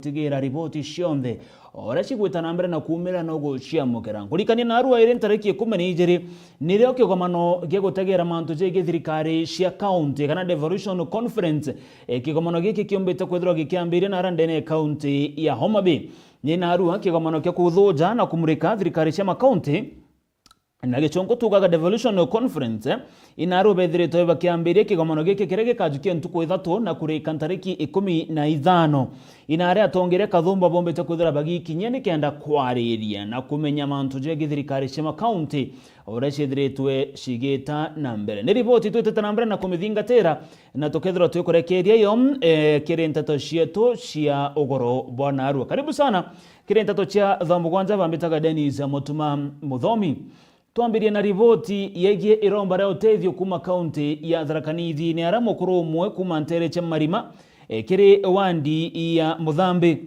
tigira ripoti cionthe ora cigwitana mbere na kumira no guciamukira kurikania na Arua iri ntariki 12 nirio kigomano gigutegera mantu jege thirikari cia county kana devolution conference kigomano giki kiombete kwithirwa gikiambire na Randene county ya Homa Bay ni na Arua kigomano kia kuthuja na kumurika thirikari cia county na gichongo tugaga devolution conference inaru bethiritwe bakiambirie kigomano giki kirege kajukia ntuko 3 na kurika ntariki 15 inare atongere kathumba bombete kuthira bagikinya ni kenda kwariria na kumenya mantu je githirikari cia county ora cithiritwe cigita na mbere ni ripoti twitete na mbere na kumithingatira na tukethira twikurekeria yo kirentato cietu cia ugoro bwana Arua. Karibu sana kirentato cia thambu kwanza bambitaga Dennis Mutuma Muthomi. Tuambirie na ripoti yegie iromba rya uteithio kuma county ya Tharaka Nithi ni ara mukuru umwe kuma ntere cia marima kiri wandi ya Muthambi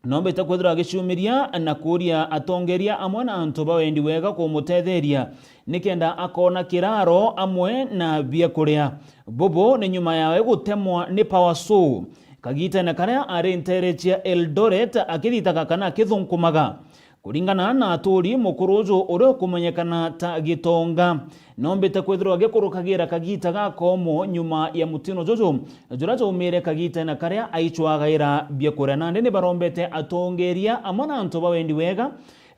nombe takwethira gicumiria na kuria atongeria amwe na antu bawendi wega kumutetheria nikenda akona kiraro amwe na bia kuria bobo ni nyuma yawe gutemwa ni power saw kagita na karia ari ntere cia Eldoret akithitaga kana kithunkumaga kuringana na aturi mukurujo uri kumenyekana ta Gitonga nombete kwithirwa gikurukagira kagita gakomo nyuma ya mutino jojo jurajo umire kagita na karia aichwagaira biakura na ndene barombete atongeria amana antu bawendi wega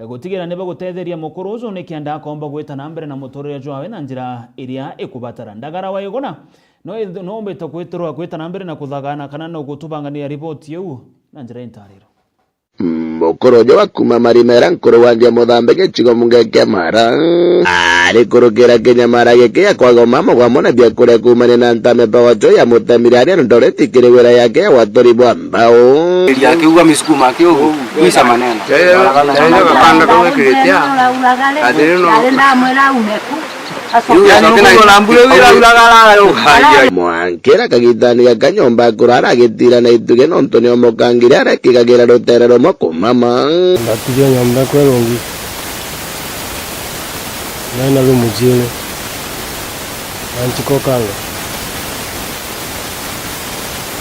gutigira neba gutetheria mukurujo ni kianda akomba gwita na mbere na mutorere jwawe na njira iria ikubatara ndagara wa igona no mbete kwithirwa gwita na mbere na kuthagana kana no gutubangania ripoti yu na njira intariro mukorojo wakuma marimera nkoro wandia Muthambi gichigo mungeke mara ari kurukira Kinyamara giki akwagoma mogwamo na biakura kumane na ntame bawajo ya Mutemire ari Eldoret kiri wira yake ya watori bwa mbao yakiuga misukuma kiogo kwisa maneno kapanda kwa kiretia adeno mwankira kagitani ya kanyomba kurara gitira na ituge no Ntoni omokangire ara kigagira ruterero mokumama ndatiga nyomba kwerongi nana lumujile antiko kanga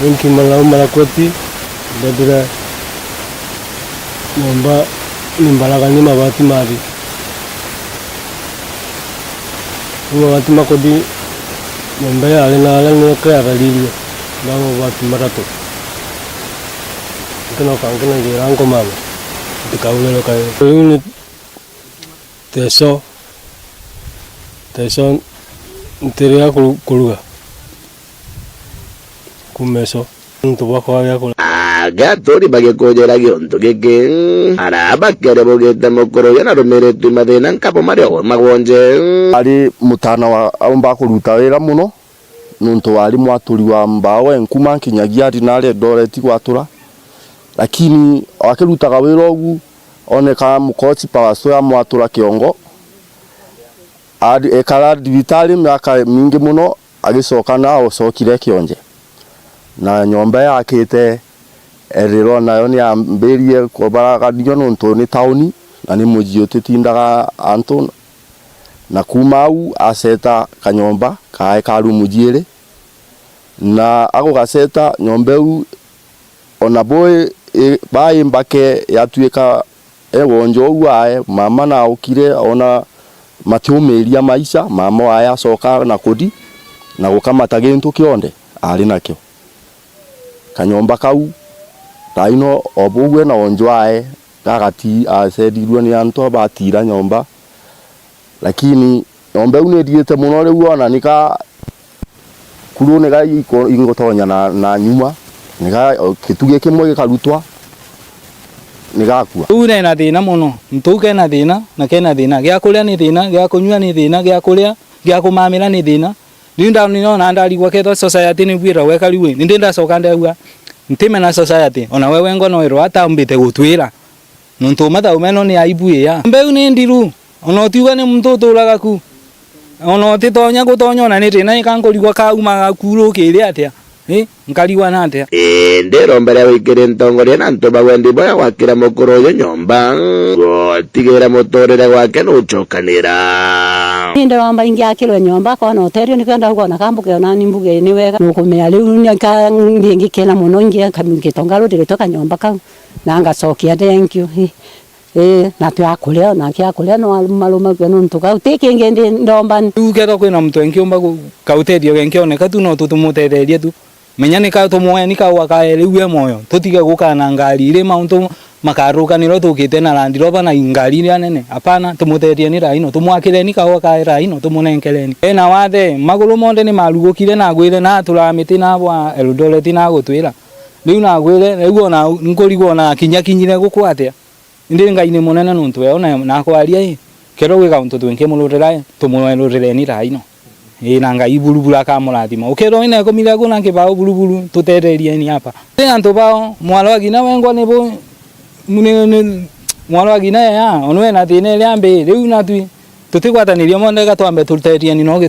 unki mala kwati ndadira nyomba nimbalaga ni mabati mabi mabati makodi nyomba ya alina ni kaya balili bango bati marato kena kangena ngirango mama tikaulelo kai unit teso nterea kuluga kumeso ntuba kwa yakula gatori bagekojera gionto gege araba kere bogete mukoro yana rumeretu mathina nkapo mario magwonje ari mutana wa aumba kuruta wira muno nuntu wari mwaturi wa mbao enkuma kinyagia ari nare Eldoret gwatura lakini akirutaga wira ogu oneka mukochi power saw ya mwatura kiongo ari ekara divitali miaka mingi muno agicoka na ocokire kionje na nyomba yakite eriro nayo ni amberie kobaraga dio nuntu ni tauni na ni mujio titindaga antu na kumau aseta kanyomba kae karu mujire na ago gaseta nyombeu ona boy bai mbake yatuika ewonjo uae mama na ukire ona matiumeria maisha mama aya soka na kodi na gukamata gintu kionde ari nakyo kanyomba kau taino obuwe na onjwae gagati asedirwe ni anto batira nyomba lakini nyomba une diete muno riu ona nika kurune ga ingotonya na nyuma nika kituge kimwe gikarutwa nigakua une na thina muno ntuke na thina na kena thina gya kuria ni thina gya kunywa ni thina gya kuria gya kumamira ni thina linda nina ndali gwaketho society ni bwira weka riwe ndinda soka ndagua ntime na society ona wewe ngono ero atambite gutwira nuntu matha umeno ni aibu ya mbeu ni ndiru ona otiuga ni mtoto uragaku ona otitonya gutonya na ni tina ikankorigwa kauma gakuru kiri atia nkariwa na atia ndero mbere wikire ntongoria na ntu bagwendi boya gwakira mukuru yo nyomba gotigera mutorere gwake nucokanira Ndio amba ingia kilo nyomba kwa hotel ni kwenda huko na kambuke na nimbuge ni wega nukumea leo nika ngingi kena muno ngia kamungitonga diretoka nyomba ka nanga sokia thank you na twakulia na kyakulia no maluma kwenu ntuka uteke ngende ndomba ukero kwina mtu enkiomba kauterio genkioneka tu no tutumutetheria tu menyane ka tumwe ni ka wakaelewe moyo tutige gukana ngari ile mauntu makaruka niro tukite na Land Rover na ngari ile nene hapana tumutetheria ni raino tumwakire ni ka wakaera ino tumunenkeleni ena wathe maguru monde ni marugukire na gwire na turamiti na bwa Eldoret na gutwira riu na gwire riu na nkurigwo na kinyire gukwatia ndi ngai-ini munene nuntu we ona na kwaria kero gwe kauntu twinke mulurira tumulurire ni raino na ngai burubura kamurathima ukero ina komira kuna kibao buruburu tutererie ni hapa antu bao mwalo agina wengwa ni bo mune mwalo agina ya onwe na thine liambe riu na twi tutigwatanirie monde gatwambe tutererie ni no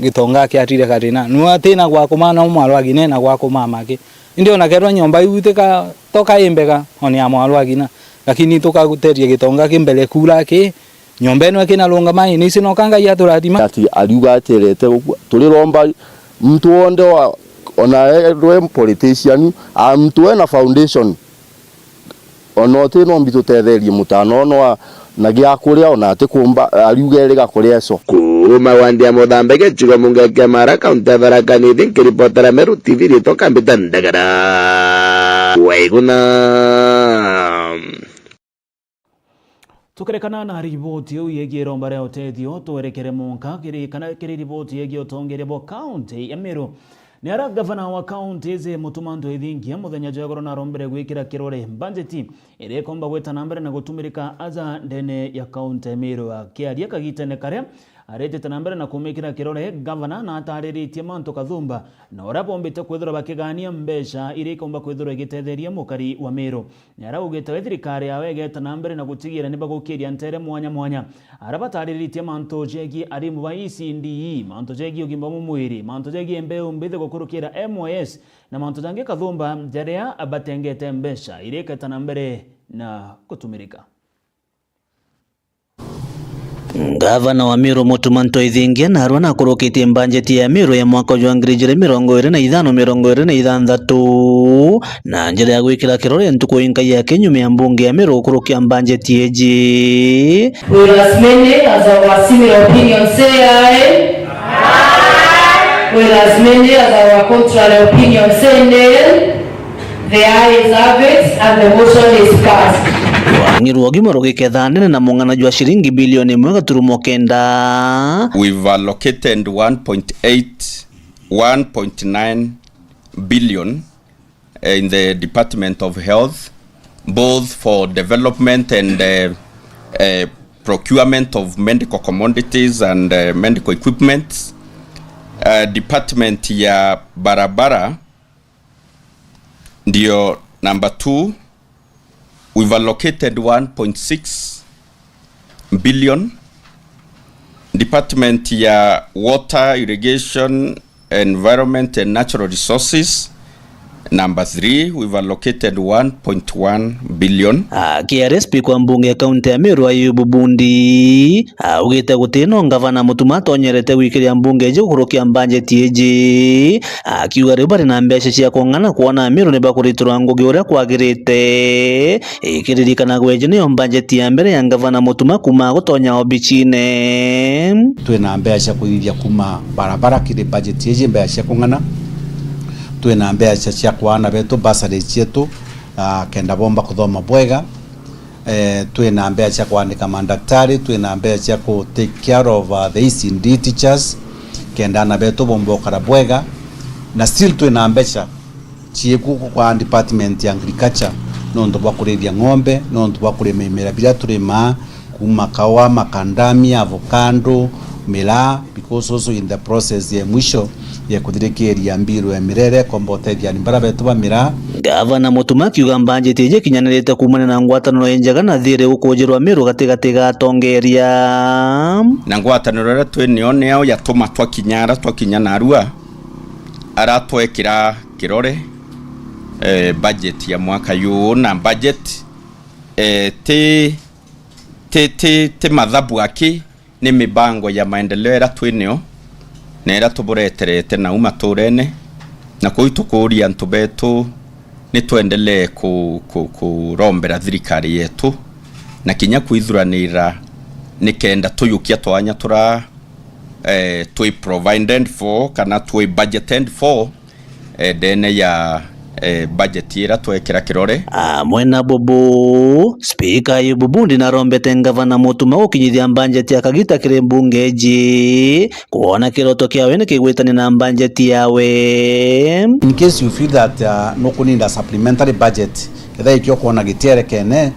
gitonga kiatire karina no atina gwa kumana mwalo agina na gwa kumamake ndio na kero nyomba ibutika toka imbega oni ya mwalo agina lakini tukaguteria gitonga kimbele kura ki nyomba eno kina longa mai ni sino kanga ya turathima ati aliuga aterete tuliromba mtu wonde wa ona politician mtu ena foundation ono tino mbitu tetherie mutano no na gya kuria ona ati kumba aliuga erega kuria so kuma wandia Muthambege chigo mungeke mara kaunti ya Tharaka Nithi nkiripotera Meru TV ritoka mbitandagara waiguna tukerekana na riboti yo yegie romba rya uteithio twerekere monka kiri riboti yegie utongere bo county ya Meru ni ara gavana wa county ze Mutumanto Ithingia muthenya jogoro na rombere gwikira kirore budget ire komba gweta nambere na gutumirika aza ndene ya county ya Meru akiaria kagitene karia arete nambere na kumikira kirore gavana na atariritie Manto Kathumba na orabombite kwithura bakigania mbesha ire komba kwithura igitetheria mukari wa Meru ni ara ugete thirikari yawe geta nambere na gutigira ni bagukiria ntere mwanya arabatariritie Manto jegi ari mu ICDE Manto jegi ugimba mu mwiri Manto jegi mbeu mbithe gukurukira MOS na Manto jange Kathumba jaria abatengete mbesha ire keta nambere na kutumirika. Gavana wa Meru Mutumanto Ithingia na arwana kurokitie bajeti ya Meru ya mwaka wa 2025 na njira ya gwikira kirore ntuko inka ya Kenya ya mbunge ya Meru kurokia bajeti eji. Will as many as our similar opinion say aye? Aye. Will as many as our contrary opinion say nay? The ayes have it and the motion is passed. Wangiru wagimaro giketha nene na mungana jwa shilingi bilioni 1.9. We've allocated 1.9 billion in the Department of Health, both for development and procurement of medical commodities and medical equipment. Department ya barabara ndio number 2. We've allocated 1.6 billion. Department ya Water, Irrigation, Environment and Natural Resources. Number 3, we've allocated 1.1 billion. KRSP kwa mbunge ya kaunti ya Meru Ayubu Bundi ugite gutino gavana Mutumanto onyerete wikiria mbunge je kurokia bajeti eji akiuga riu bari na mbeca cia kongana kuona Meru ne bakuritura ngugi uria kwagirite ikiririkana gweje niyo bajeti ya mbere ya gavana Mutuma kuma gutonya obichine twina mbeca kuithia kuma barabara kiri bajeti eji mbeca cia kongana twina mbeca cia kwana betu basari cietu kenda bomba kuthoma bwega twina mbeca cia kuandika mandaktari twina mbeca cia ku take care of the ECD teachers kenda na betu bomba kara bwega na still twina mbeca cieku kwa department ya agriculture nondo bakurithia ng'ombe nondo bakurima imera bila turima kuma kawa makandamia avocado mila because also in the process ya mwisho ya kuthirikiria mbiru ya mirere kombotethia ni bara betu ba mira. Gavana Mutuma kiuga bajeti je kinyanirite kumana na ngwataniro enjaga na thire ukujirwa Meru gatigati gatongeria na ngwataniro ra twenione yao yatuma twakinyana arua aratwekira kirore budget ya mwaka yu na budget te mathabu aki ni mibango ya maendeleo ira twinio na ira tubureterete na maturene na kuitukuria antu betu ni tuendelee kurombera thirikari yetu na kinya kuithuranira nikenda tuyukia twanya tura twi provided for kana twi budgeted for dene ya budget ira twekera kirore mwena bobo speaker Ayubu Bundi narombete ngavana Mutuma ukinyithia budget akagita kire mbunge ji kuona kiroto kiawe ni kigwitani na budget yawe. In case you feel that no kuninda supplementary budget either ikyo kuona gitiere kene,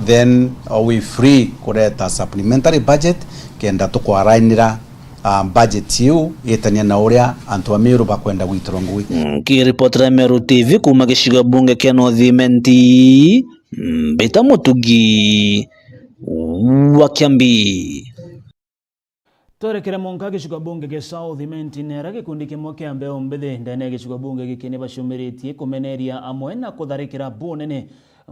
then we free kureta supplementary budget kenda tukwarainira budget yu yetania na uria antu amiru bakwenda gwitorongui. Kiripotera Meru TV kuma gishiga bunge kia Northimenti Beta Mutugi wa Kiambi. Torekere monka gishiga bunge kia Southimenti nera gikundi kimwe kia mbeo mbethe ndene gishiga bunge gikine bashumiretie kumeneria amwe na kutharikira bunene.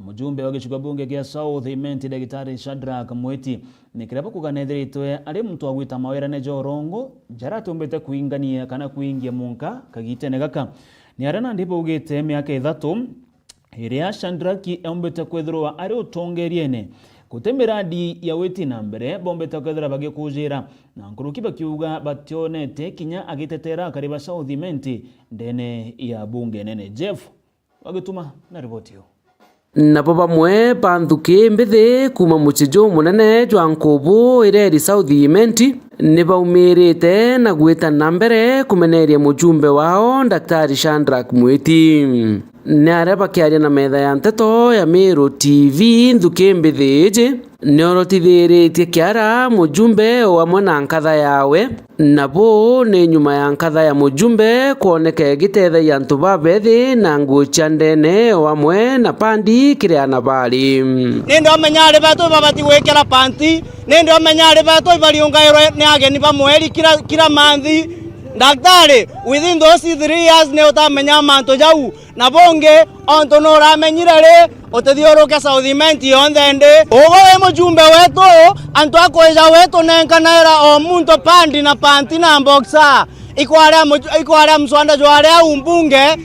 Mujumbe wa gishiga bunge kia Southimenti Daktari Shadrack Mweti nikireba kuganethiritwe ari muntu agwita mawira ne Jorongo jaratumbete kuingania kana kuingia munka kagitene gaka ni arana ndipo ugite miaka 3 iria Shadrack ombete kwethirwa ari utongeriene kutemiradi ya weti na mbere bombete kwethira bagikujira na nkuruki bakiuga bationete kinya agitetera kariba Southimenti ndene ya bunge nene. Jeff wagituma na ripoti yo nabo bamwe banduke mbethe kuma muchijo munene jwa Nkubu ireri Southimenti ni baumirite na gwita nambere kumeneria mujumbe wao Daktari Shadrack Mweti ni areba kiaria na metha ya nteto ya Meru TV nduke mbethe ni orotithiritie kiara mujumbe wa mwana nkatha yawe nabo ni nyuma ya nkatha ya mujumbe kuoneke gitethe ya ntu babethi na ngucha ndene wamwe na pandi kiria na bali nindo menyare betu babati gwekera panti nindo menyare betu bariungairwe ni ageni bamweri kila manthi. Daktari within those 3 years ne utamenya manto jau na bonge onto no ramenyire ri utithiuruke Southimenti yonthende ugo mujumbe wetu antu akoja wetu nenkanaira o muntu pandi na panti na boxa ikwarea mswanda jwaria umbunge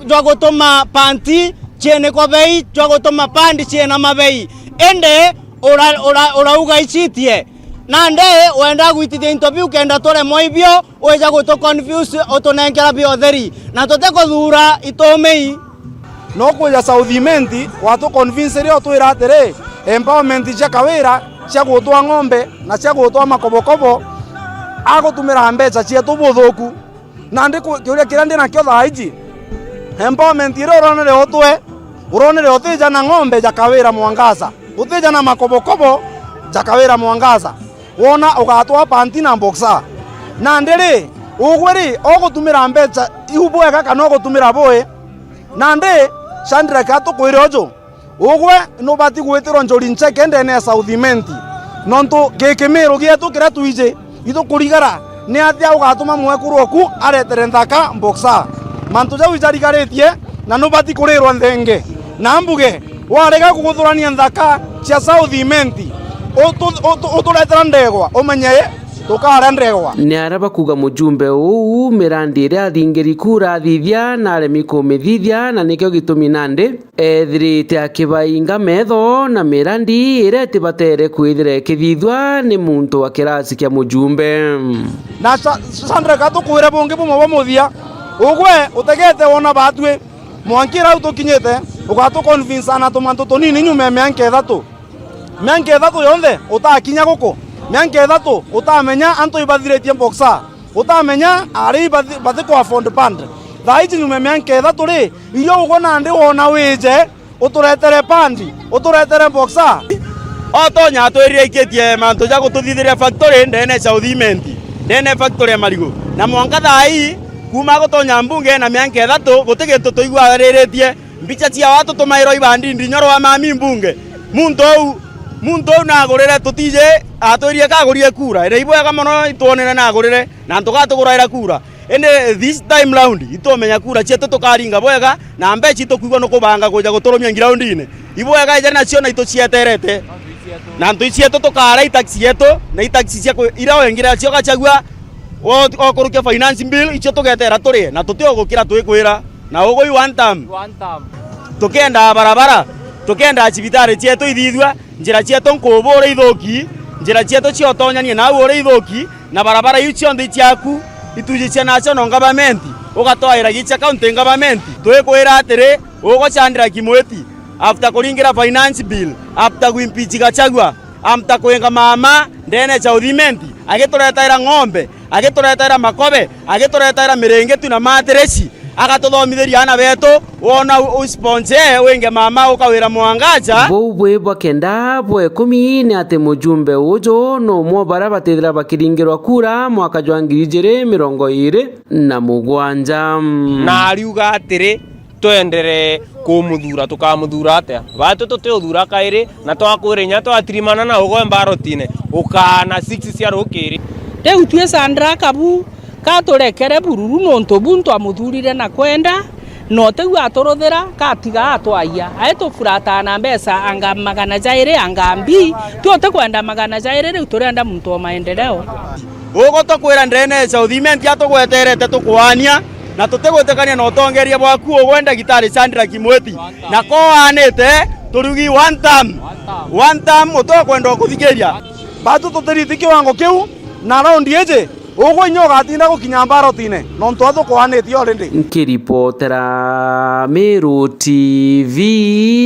jwa gutuma panti chene kwa bei jwa gutuma pandi chena mabei ende ora ichitie nande wenda gwitithia interview kenda tore moibio weja guto confuse otonenkera bio theri na tote kuthura itomei no kuja Southimenti watu convince rio twira atere empowerment cia kawira cia gutwa ng'ombe na cia gutwa makobokobo agutumira mbeca cia tubuthuku na ndi kiuria kiria ndi nakio thaiji empowerment iro uronere otwe uronere otija na ng'ombe ja kawira Mwangaza utija na makobokobo ja kawira Mwangaza wona ugatwa panti na boxa na ndiri ugweri ogutumira mbeca ihubwega kana ogutumira boe na ndi Shadrack atukwire ojo ugwe no bati gwitirwo njori ncheke ndene Southimenti nontu gikimiru gietu kira tuije itukurigara ni atia ugatuma mwekuru oku aretere nthaka boxa mantu jau ijarigaritie na no bati kurirwa nthenge na mbuge warega kuguthurania nthaka cia Southimenti uturetera ndegwa umenyeye tukara ndegwa ni araba kuga mujumbe uu mirandi iria athingiri kura athithia na aremi kumithithia na nikio gitumi nandi ethirite akibainga metho na mirandi iria tibatere kwithire kithithwa ni muntu wa kirasi kia mujumbe na Shadrack atukwire bungi bumwe bamuthia ugwe utegete wona batwe mwankira utukinyete ugatu convince ana tumantu tunini nyume mianke ithatu yonthe utakinya guko mianke ithatu utamenya antu ibathiretie boxa utamenya ari bathi kwa fund band thaiji nyume mianke ithatu ri iyo ugona ndi wona wije uturetere pandi uturetere boxa otonya twirire iketie mantu ja gututhithiria factory ndene Southimenti ndene factory ya marigo na mwanka thai kuma gutonya mbunge na mianke ithatu gutigetu tuigwariretie mbica cia watu tumairo ibandi ndinyoro wa mami mbunge muntu na agurire tutije atwirie kagurie kura ire ibwega muno ituonere na agurire na tugatuguraira kura ende this time round itomenya kura cietu tukaringa bwega na mbechi tukuigwa no kubanga kuja guturumia ground-ine ibwega ije na cio na ito cieterete na ntu icietu tukara itaxi yetu na itaxi cia ira wengira cio gachagua okurukia finance bill icio tugetera turi na tutio gukira twikwira na ugo i one time tukenda barabara tukenda cibitari cietu ithithua njira cietu nkubura ithuki njira cietu ciotonyanie na ure ithuki na barabara icio ndi ciaku ituje cia national government ugatwaira gicha county government twikwira atiri ugochandira kimweti after kuringira finance bill after kuimpeach Gachagua after kuenga mama ndene cha udhimenti agituretaira ng'ombe agituretaira makobe agituretaira mirengetu na matresi agatuthomithiria ana betu wona sponsor wenge mama ukawira mwangaja bwe bakenda bwe 10 ni ate mujumbe ujo no mwo bara batethira bakiringirwa kura mwaka jwa 2027 na ariuga atiri twendere kumuthura tukamuthura atia batu tututhura kairi na twakwire nya twatirimana na ugo mbarotine ukana 6 cia rukiri riu tue Sandra Kabu katurekere bururu nonto buntu amuthurire na kwenda no tegu aturuthira katiga atwaia aito furata na mbesa anga magana jaire anga mbi tuote kwenda magana jaire riu turenda muntu wa maendeleo ugo tokwira ndene cha udhimenti atugweterete tukwania na tutegwetekania na utongeria bwaku ugwenda gitari Sandra Kimweti na ko anete turugi one time utokwenda kuthikiria batu tutiriti kiwango kiu na round yeje ugo nyoga atinda gukinya mbarotine no ntwathu kwaneti already nkiripotera Meru TV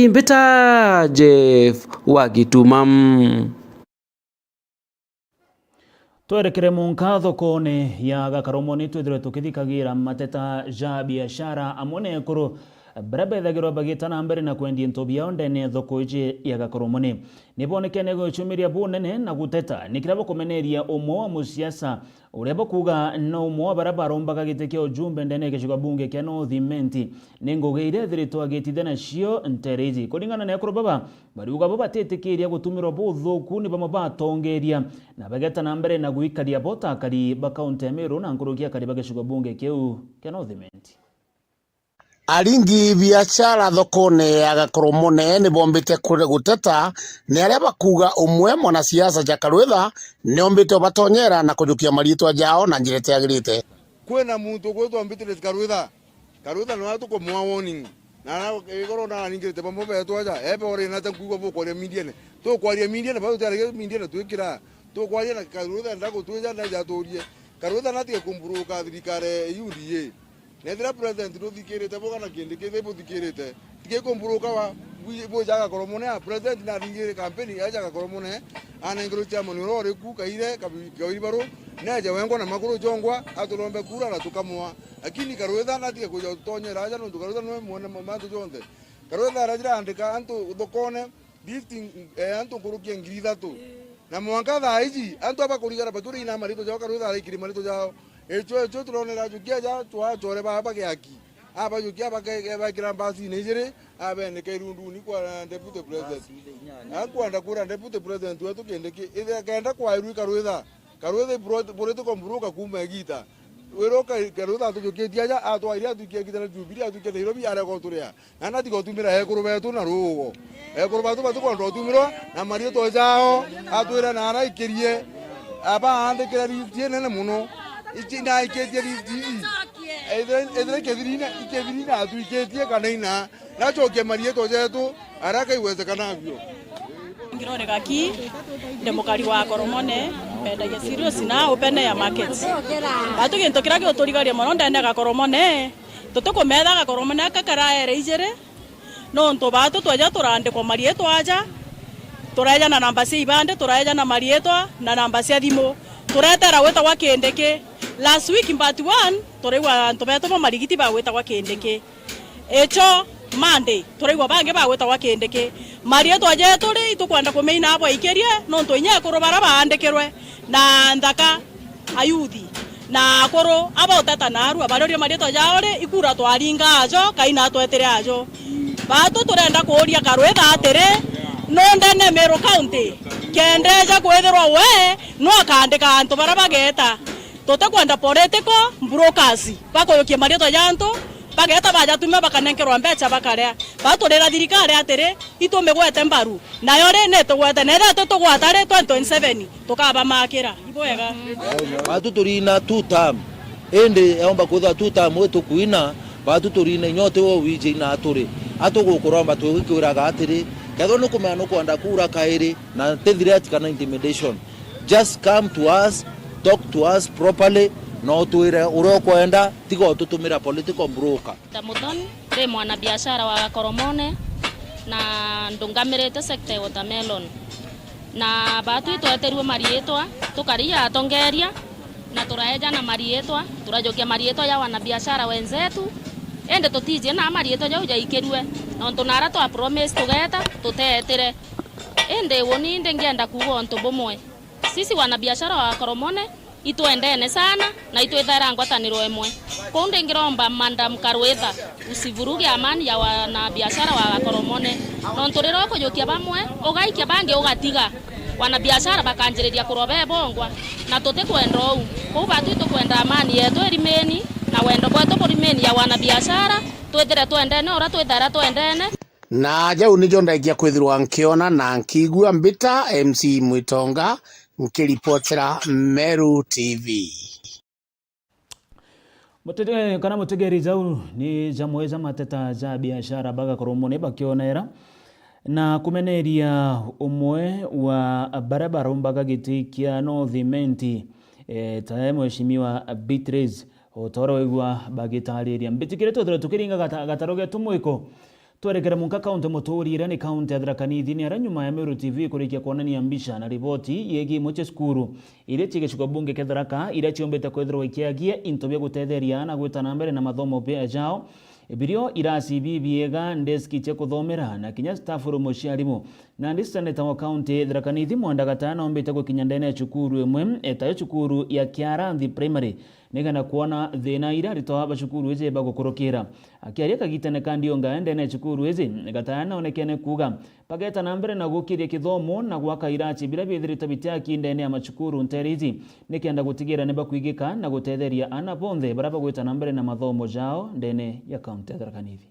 Mbita Jeff Wagitumam twerekere munka thokone ya Gakaromoni twithire tukithikagira mateta ja biashara amone kuru brabethagirwa bagitana mbere na kwendia into biao ndene thoko ije ya Gakaromoni nibonekene gucumiria bunene na guteta nikirabo kumeneria umwe wa musiasa urebo kuga no umwe wa barabara umbaga giteke ujumbe ndene geshuga bunge kya no thimenti ningogeire thirito agitithana cio ntereji kulingana na yakuru baba bariuga baba tetekeria gutumirwa buthuku ni bamo batongeria na bagetana mbere na guikaria bota kari ba county Meru na nkurukia kari bageshuga bunge keu kya no thimenti aringi biashara thokone ya Gakaromoni ni bombite kure guteta ni aria bakuga umwe mwanasiasa Jakarwetha ni ombite batonyera na kujukia maritwa jao na njirete yagirite kwena muntu gwetwa mbitire Karwetha no atuko mwa warning na igoro na ningirite bambo betwa ja ebe ore na tankugo boko ria mediane to kwaria mediane ba utare mediane twikira to kwaria na Karwetha ndako tuja na jatorie Karwetha natie kumburuka thirikare UDA nethira president ruthikirite boga na kindi kithe buthikirite tike kumburuka wa boja Gakaromoni a president na ringire campaign ya Gakaromoni ana ngiro cha moniro reku kaire kabiri baro neje wengo na makuru jongwa atulombe kura na tukamwa lakini Karwetha na tike kuja tonye raja no Karwetha no muone mamatu jonde Karwetha rajira andika antu thokone lifting antu kurukia ngiri thatu na mwanka thaiji antu abakurigara baturi ina marito jao Karwetha arikiri marito jao echo turonera jukia ja twa chore baba gyaki aba jukia baka grambasi nejere aba ne kairundu ni kwa deputy president akwanda kura deputy president wetu kendeke ide kaenda kwa iru Karwetha proto komburuka kuma gita wero Karwetha to jukia dia atwa iria tukia gita na Jubilee atukia Nairobi ara ko turia ana tiko tumira hekuru betu na rugo hekuru batu batu ko tumiro na mario to jao atwira na ara ikirie aba ande kira tiene ne muno ichina iketie rifti edre kedirina atu iketie kanaina nachoke marieto jetu haraka iwezekanavyo ngirone gaki demokari wa Gakaromoni pendagia serious na open ya market atu ginto kirage uturigaria mono ndende Gakaromoni tutukumetha Gakaromoni akakara ereijere no nto batu twaja turande kwa marieto aja turaja na namba cia ibande turaja na marieto na namba cia thimo turetera weta wa kindeke last week in part 1 torewa ntobeto mo marigiti ba weta wa kindeke echo Monday torewa bange ba weta wa kindeke marieto aje tore itukwanda kumeina abo ikerie no ntoinya kurubara baandekerwe na ndaka ayuthi na koro abo tata naru abarorio marieto jaore ikura twaringa ajo kaina twetere ajo batu turenda kuria Karwetha atere no ndene Meru county kendeja kwethirwa we no akandika antu bara bageta tote kwenda political brokers bakoyokia marieto janto bageta baja tume bakanenkerwa mbeca bakaria baturira thirikari atiri itumigwete mbaru nayo ri ne tugwete netha tutugwata ri 2027 tukaba makira ibwega batu turina 2 term ende yaomba kutha 2 term wetu kuina batu turina nyote wo wije na aturi atugukuromba twikiraga atiri ketho nukumea nukwenda kura kairi na threat kana intimidation. Just come to us, talk to us properly, no tuire urokwenda tigo tutumira political broker. Tamudon re mwana biashara wa Koromone na ndungamirete sector watermelon na batu itweterwe marietwa tukaria atongeria na turaeja na marietwa turajokia marietwa ya wana biashara wenzetu ende tutije na marietwa jau jaikirwe na ntunara twa promise tugeta tutetire ende woni ndengienda kugo ntu bomwe sisi wana biashara wa Koromone ituendene sana na itwethera ngwataniro emwe konde ngiromba Madam Karwetha usivuruge amani ya wana biashara wa Koromone no nturiro ko jokia bamwe ogaikia bange ogatiga wana biashara bakanjereria kurobe bongwa na tote kwenda ou ko batu tukwenda amani yetu erimeni na wendo kwetu kurimeni ya wana biashara twethire twendene ora twethara twendene na jau nijo ndaikia kwithirwa nkiona na nkigua mbita MC Mwitonga nkiripotera Meru TV. Mutete kana mutegeri zau ni jamweza mateta za biashara baga Koromone bakionera na kumeneria umwe wa barabara umbaga gitikia no thimenti tae mheshimiwa Beatrice otoro wegwa bagitariria mbitikire twethira tukiringa gataroge tumwiko twerekera munka kaunti muturire ni kaunti ya Tharaka Nithi ni aranyuma ya Meru TV kurikia kuonania mbisha na ripoti yegi moche skuru ile tigeshiko bunge ke Tharaka ile chiombeta kwethirwa ikiagia into bya gutetheria na gwitana mbere na mathomo bya jao ebirio irasi bibiega ndeski che kuthomera na kinya staff ro mosharimu na ndisaneta wa county Tharaka Nithi mwanda gatana ombeta go kinyandene chukuru emwe etayo chukuru ya Kiaranthi primary negana kuona thina ira ritoa bashukuru eze bagokorokera akiaria kagitane kandi onga ndene chukuru eze gatana onekene kuga pageta na mbere na gukiria kithomo na gwaka irachi bila bithirita bitaki ndene ya machukuru nterizi nikienda gutigira neba kuigika na gutetheria ana bonthe baraba gwita na mbere na mathomo jao ndene ya county ya Tharaka Nithi.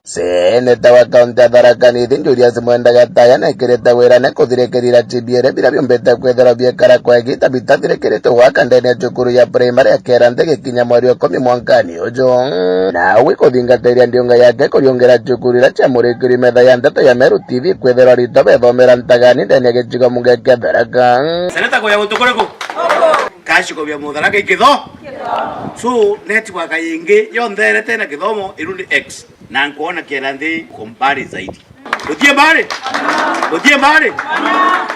Seneta wa kaunti ya Tharaka Nithi Julius Mwenda Gataya na ikireta wira na kuthirekerira chibiere bila biombeta kwethera biekara kwa egita bitathirekerete gwaka ndene ya cukuru ya primary ya Kiaranthi gikinya mweri wa 10 mwankani ujo na wikuthingatĩria ndionga yake kuriongera cukuru ira cia murikiri metha ya ndeto ya Meru TV kwethera rito bethomera ntagani ndene ya gicigo munge kia Tharaka. Seneta kwa gutukoreko kashi ko bya Tharaka ikitho so network yingi yontherete na kithomo irundi X na nkuona Kiaranthi kumbari zaidi utie mbari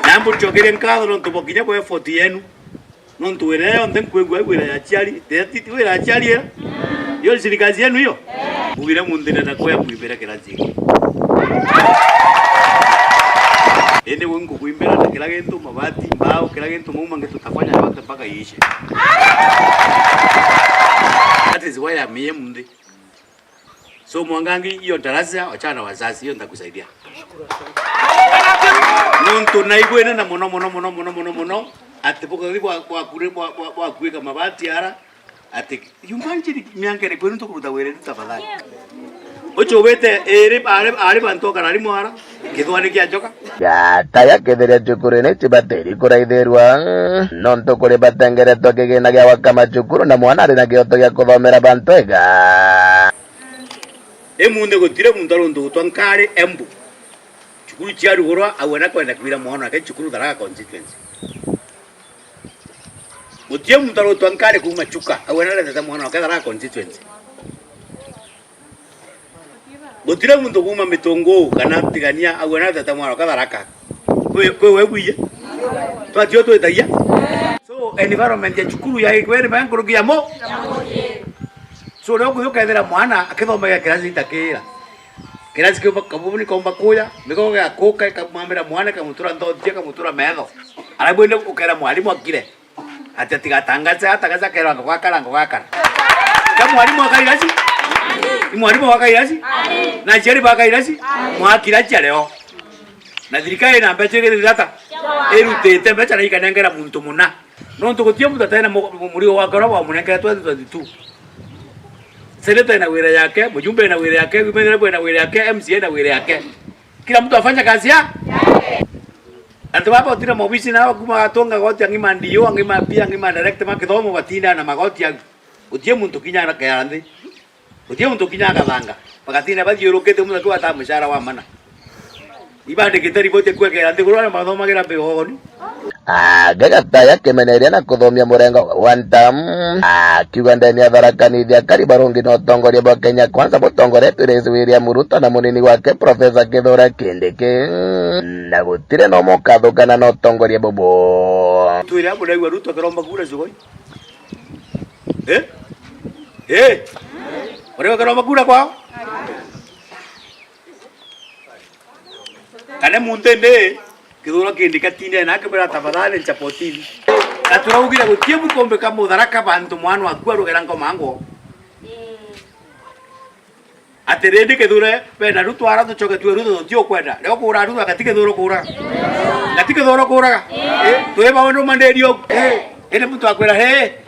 na mbuchogere nkatho no tubokinya kwa effort yenu no ntuwere onde nkwegwa gwira ya chiari teti wira ya chiari yo sirikazi yenu hiyo mugire mundine na kwa kuibera Kiaranthi ende wengu kuimbera na kila kintu mabati mbao kila kintu mumange tutafanya yote mpaka iishe. That is why I'm here mundi. So mwangangi hiyo darasa wachana wazazi hiyo nitakusaidia. Nonto naigwena na mono atipoka kwa kuweka mabati ara ati yumbanji miangere kwenu to kuruta were tafadhali. Ocho wete ari bantoka nari mwara kithwani kia joka Gataya kethere cukuru ni chibateri kuraitherwa nonto kuri batengere tokigina gia wakama cukuru na mwana ari na gioto gia kuthomera bantu ega emunde gutire muntu arondu twankare embu cukuru cia rugorwa awena kwenda kwira mwana ke cukuru Tharaka constituency mutie muntu arondu twankare kuma chuka awena leta mwana ke Tharaka constituency gutire muntu kuma mitongo kana tigania awena leta mwana ke Tharaka kwe buye twatio twetagia so environment ya cukuru ya kwene bankurugia mo so leo kuyo kaithera mwana akithomega kirasi takira kirasi kyo kabuni komba kuya miko ya koka kamambira mwana kamutura ndothia kamutura metho arabwende ukera mwalimu akire ati atigatangaza atagaza kera ngwakara ka mwalimu akairasi mwalimu wakairasi na jeri bakairasi mwakira cha leo na thirikari na mbeca githiri data erutete mbeca na ikanengera muntu muna no ntugutie mutatena muri wa ngoro wa munengera 2022 seneta ina wira yake, mjumbe ina wira yake, women ina wira yake, MCA ina wira yake. Kila mtu afanya kazi yake. Antawapa utina mobisi na kuma atonga goti angima ndio angima pia angima direct makithomo batina na magoti ya utie muntu kinya na kayande. Utie muntu kinya kadanga. Pagatina bathi yorokete muntu tu ata mshara wa mana. Ibande kitari bote kwa kayande kurana mathoma gira pehoni. Gagata yake meneria na kuthomia murengo one time akiuga ndani ya Tharaka-Nithi akari barongi na utongoria bwa Kenya Kwanza mutongoretu Rais William Ruto na munini wake Profesa Kithure Kindiki na gutire no mukathukana na utongoria bobo twire amu ndaigua Ruto akiromba kura cugoi ore akiromba kura kwao kana muntende Kithure Kindiki tine na kibera tafadhali nchapotini aturaugire gutie mukombe ka mutharaka bantu mwana akua rugera ngomango aterende Kithure pena Ruto ara tucoke tu Ruto tio kwenda leo kura Ruto akatike Kithure kura gatike Kithure kura tweba wono manderio ene mtu akwera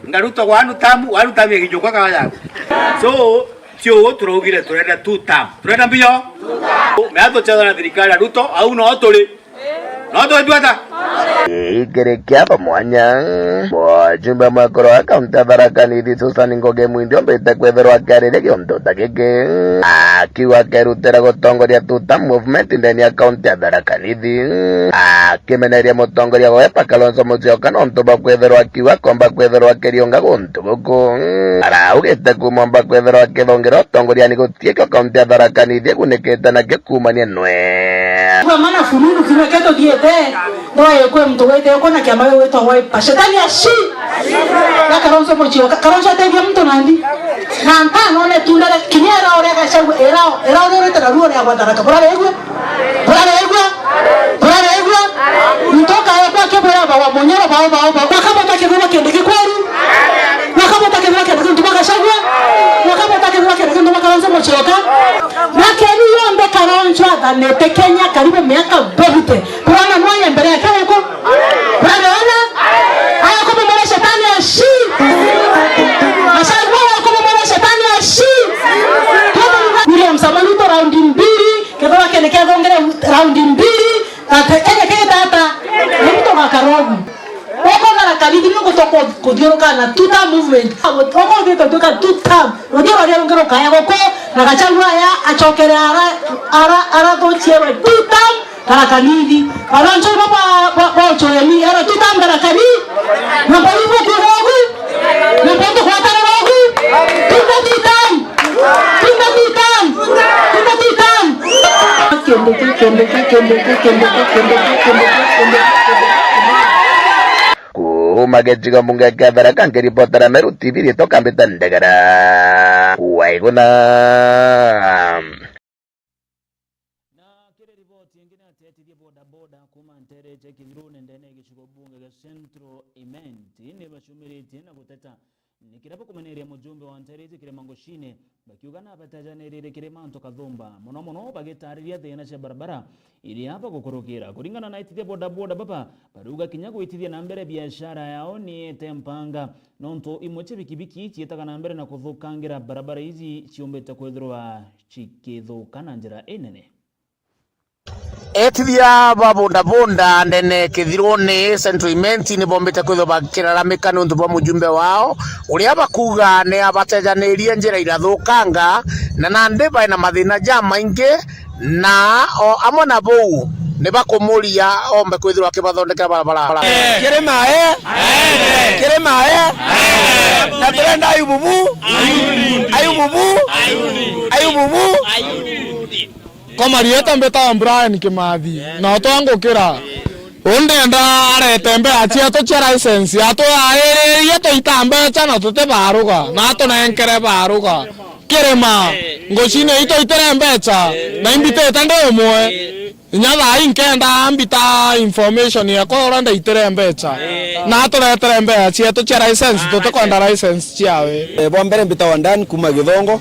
ngaruto wanu tamu gijuka kaya so tio turaugire turenda tu tam turenda mbio meato chadha na thirikari Ruto au no tuli no tuata igerekia pamwanya mjumbe mwakoro akaunti ya Tharaka-Nithi Susan Ngugi Mwindio mbite kwetherwa akiarĩria kĩontũta gĩkĩ akiuga akerutĩra gũtongoria tuta movement ndani ya akaunti ya Tharaka-Nithi akĩmeneria mũtongoria Wiper Kalonzo Musyoka no ntũmba kwetherwa akiuga komba kwetherwa akĩrionga gũntũ gũkũ araugĩte kumomba kwetherwa akĩthongera ũtongoria nĩ gũtiĩka akaunti ya Tharaka-Nithi ĩgunĩkĩte nakĩo kumania nwe kwa maana fununu kimeketo diete ndio kwa mtu wewe yuko na kiama wewe to Wiper shetani ashi na Kalonzo Musyoka Kalonzo ategia mtu nandi na ntano ne tunda kinyera ore ka shagu era ore tara ruo ya Tharaka porale egwe mtoka hapa kebera baba monyoro baba kama takivuma Kindiki kweli kama takivuma Kindiki ntubaka shagu kama takivuma Kindiki ntubaka Kalonzo Musyoka na keni yombe Kalonzo adanete Kenya karibu miaka 20 kuna mmoja mbele yake huko bwana haya kama mwana shetani ashi ashabu kama mwana shetani ashi William Samoei Ruto raundi 2 Kithure Kindiki agongere raundi 2 Kenya tata mtu makarogu wako na Tharaka-Nithi niko toko kudioroka na tuta movement wako ndio toka tuta ndio wale ngero kaya goko na gachagua ya achokere ara dochiwe tuta Tharaka-Nithi Kalonzo baba choyemi ara tuta Tharaka-Nithi na balibu kirogu na bando kwa taragu tuta kuma gĩcigo mbunge kĩa Tharaka ngĩribotera Meru TV rĩtoka mbĩta ndegera waiguna nikirapo kumeneria mujumbe wa Ntereti Kiremango Shine bakiugana abatajanirire Kiremanto Kathumba muno bagitariria thina cia barabara iri hapa gukurukira kuringana na itithia bodaboda baba baruga kinya gwitithia na mbere biashara yao ni tempanga nonto imoche bikibiki tietaga na mbere na kuthukangira barabara hizi ciombete kwethirwa cikithukana njira enene etithia ba boda ndene kithirone Central ni bombete kwitho bakiraramika nundu bwa mujumbe wao uria bakuga ne abatejanirie njira irathukanga na nande ba na mathina ja maingi na o amwe na bou ne bakumuria ombe kwithirwa kibathondeka barabara kirima na turenda ayububu kama rieta mbeta Brian Kimathi na twangukira undenda aretembe achia to cha license ato arereria to itambe chana tote baruga na to na enkere baruga kirema ngochine ito itere mbecha na imbite tande omwe nyaba inkenda ambita information ya ko randa itere mbecha na to letere mbecha achia to cha license tote kwanda license chiawe bombere mbita wandani kuma Githongo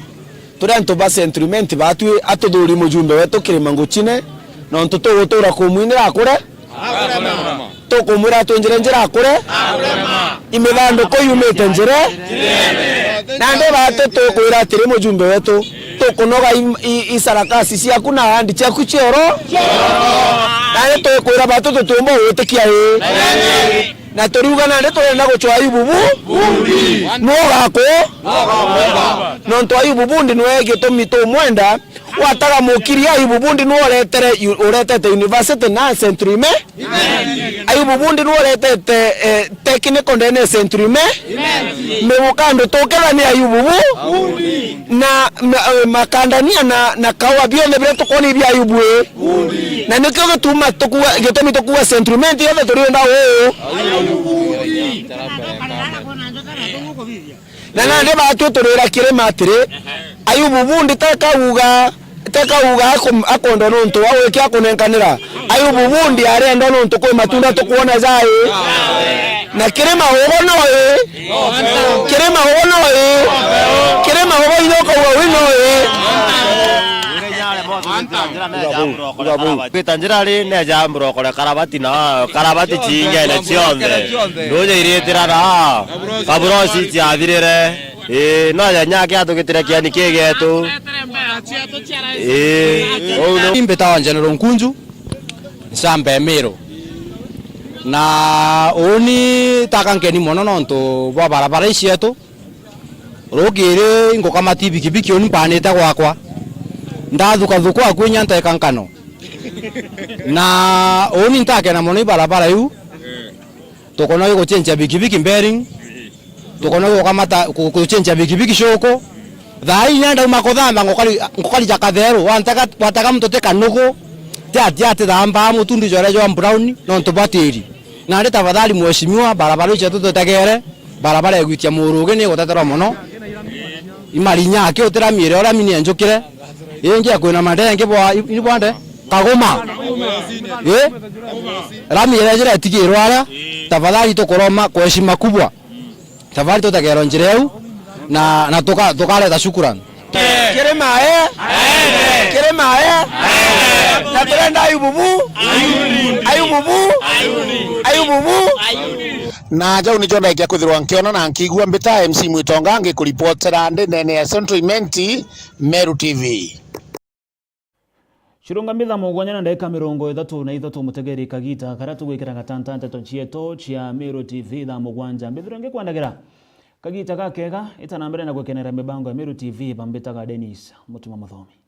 turi antu ba sentiment batu atuduri mujumbe wetu Kiremango chine na ntu to gutura kumwinira akure to kumura to njira akure imethando ko yumete njire na ndo batu tukwira atiri mujumbe wetu tukunoga isarakasi ciaku na handi ciaku cioro na tukwira batu tutumba witikia na turiuga na ndeto na guchwa Ayubu bundi no gako no ntwa Ayubu bundi no ege to mito mwenda wataga mukiria Ayubu bundi no uretete university na century me Ayubu bundi no uretete technical ndene century me mebukando tokela ni Ayubu bundi na makandania na kawa bione bire tukoni bya Ayubu na nikyo gituma tukuwa gitumi tukuwa century me yothe turienda na nande batu turira kirema atiri Ayubu bundi teka uga akondo nuntu wawe kya kunenkanira Ayubu bundi arenda nuntu kwa matunda tukuona zai na kirema hono kirema hono yoko wino Pitanjira ri ne jambro kore karabati chinga na chionde doje iretira na kaburo si chadirere no ya nyake atugitira kiani kegetu imbeta wa General Nkunju Sambe Mero na oni takankeni mono nonto bwa barabara icietu rugire ngokama TV kibiki oni panete gwakwa ndathuka kwenya ntekankano na oni ntakena mono ibarabara yu tukona yuko chenja bikibiki bearing tukona yuko kamata kuchenja bikibiki shoko thai nyanda makothamba ngokali jakatheru wataka mtote kanugo tiati thamba mutundi jore jo brown no ntubatiri na ndeta tafadhali mheshimiwa barabara icio tutegere barabara egwitia muruge ni gutetera mono imarinya ake utira mire ora mini enjukire yengia kwina madenge bwa ibwande kagoma rami yerejera tigirwara tafadhali tukoroma kwa heshima kubwa tafadhali tutegero njireu na tukaleta shukrani kirema na turenda Ayubu na jau ni jonda ikia kuthirwa nkiona na nkigua mbita MC Mwitonga ngikuripotera ndene ya Central Imenti Meru TV. Shirunga mitha mugwanya na ndeka 33 mutegeri kagita karatu gwikira gatantante tochieto chia Meru TV tha mugwanja mbithiro ngikwandagira kagita gakega itanambere na gwekenera mibango ya Meru TV bambitaga Dennis Mutuma Mathomi.